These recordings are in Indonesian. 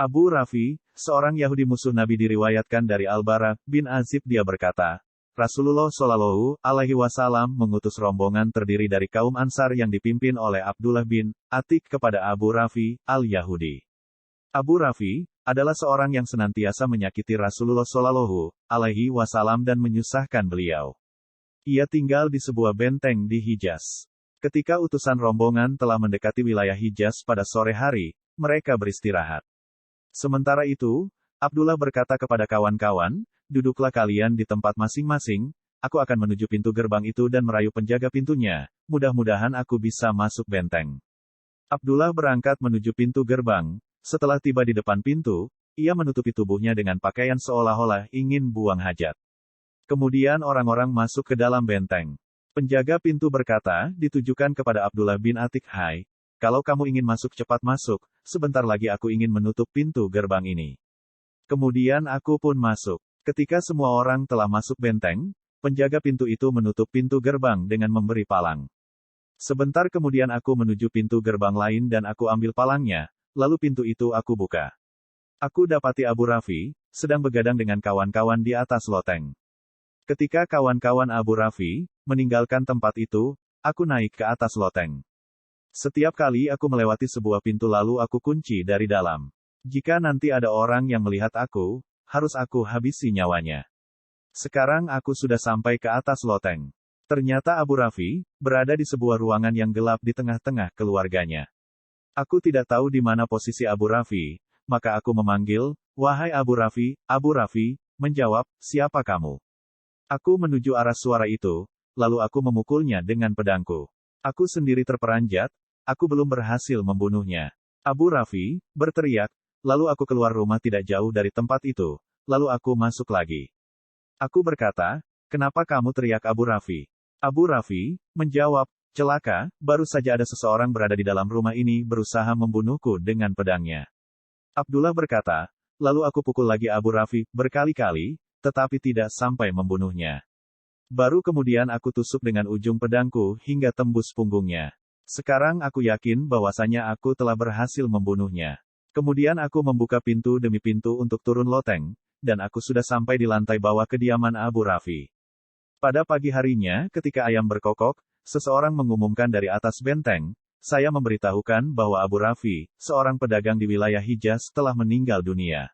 Abu Rafi, seorang Yahudi musuh Nabi diriwayatkan dari Al-Bara bin Azib dia berkata, Rasulullah Shallallahu Alaihi Wasallam mengutus rombongan terdiri dari kaum Ansar yang dipimpin oleh Abdullah bin Atik kepada Abu Rafi, Al-Yahudi. Abu Rafi adalah seorang yang senantiasa menyakiti Rasulullah Shallallahu Alaihi Wasallam dan menyusahkan beliau. Ia tinggal di sebuah benteng di Hijaz. Ketika utusan rombongan telah mendekati wilayah Hijaz pada sore hari, mereka beristirahat. Sementara itu, Abdullah berkata kepada kawan-kawan, duduklah kalian di tempat masing-masing, aku akan menuju pintu gerbang itu dan merayu penjaga pintunya, mudah-mudahan aku bisa masuk benteng. Abdullah berangkat menuju pintu gerbang, setelah tiba di depan pintu, ia menutupi tubuhnya dengan pakaian seolah-olah ingin buang hajat. Kemudian orang-orang masuk ke dalam benteng. Penjaga pintu berkata, ditujukan kepada Abdullah bin Atik, hai, kalau kamu ingin masuk cepat masuk, sebentar lagi aku ingin menutup pintu gerbang ini. Kemudian aku pun masuk. Ketika semua orang telah masuk benteng, penjaga pintu itu menutup pintu gerbang dengan memberi palang. Sebentar kemudian aku menuju pintu gerbang lain dan aku ambil palangnya, lalu pintu itu aku buka. Aku dapati Abu Rafi sedang begadang dengan kawan-kawan di atas loteng. Ketika kawan-kawan Abu Rafi meninggalkan tempat itu, aku naik ke atas loteng. Setiap kali aku melewati sebuah pintu lalu aku kunci dari dalam. Jika nanti ada orang yang melihat aku, harus aku habisi nyawanya. Sekarang aku sudah sampai ke atas loteng. Ternyata Abu Rafi berada di sebuah ruangan yang gelap di tengah-tengah keluarganya. Aku tidak tahu di mana posisi Abu Rafi, maka aku memanggil, wahai Abu Rafi, Abu Rafi, menjawab, siapa kamu? Aku menuju arah suara itu, lalu aku memukulnya dengan pedangku. Aku sendiri terperanjat, aku belum berhasil membunuhnya. Abu Rafi berteriak, lalu aku keluar rumah tidak jauh dari tempat itu, lalu aku masuk lagi. Aku berkata, kenapa kamu teriak Abu Rafi? Abu Rafi menjawab, celaka, baru saja ada seseorang berada di dalam rumah ini berusaha membunuhku dengan pedangnya. Abdullah berkata, lalu aku pukul lagi Abu Rafi berkali-kali, tetapi tidak sampai membunuhnya. Baru kemudian aku tusuk dengan ujung pedangku hingga tembus punggungnya. Sekarang aku yakin bahwasanya aku telah berhasil membunuhnya. Kemudian aku membuka pintu demi pintu untuk turun loteng, dan aku sudah sampai di lantai bawah kediaman Abu Rafi. Pada pagi harinya, ketika ayam berkokok, seseorang mengumumkan dari atas benteng, saya memberitahukan bahwa Abu Rafi, seorang pedagang di wilayah Hijaz, telah meninggal dunia.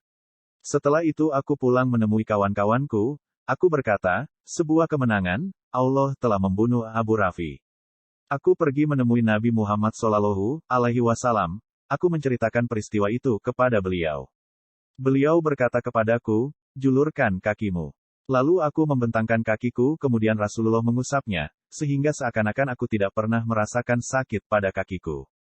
Setelah itu aku pulang menemui kawan-kawanku, aku berkata, sebuah kemenangan, Allah telah membunuh Abu Rafi. Aku pergi menemui Nabi Muhammad Shallallahu Alaihi Wasallam, aku menceritakan peristiwa itu kepada beliau. Beliau berkata kepadaku, julurkan kakimu. Lalu aku membentangkan kakiku kemudian Rasulullah mengusapnya, sehingga seakan-akan aku tidak pernah merasakan sakit pada kakiku.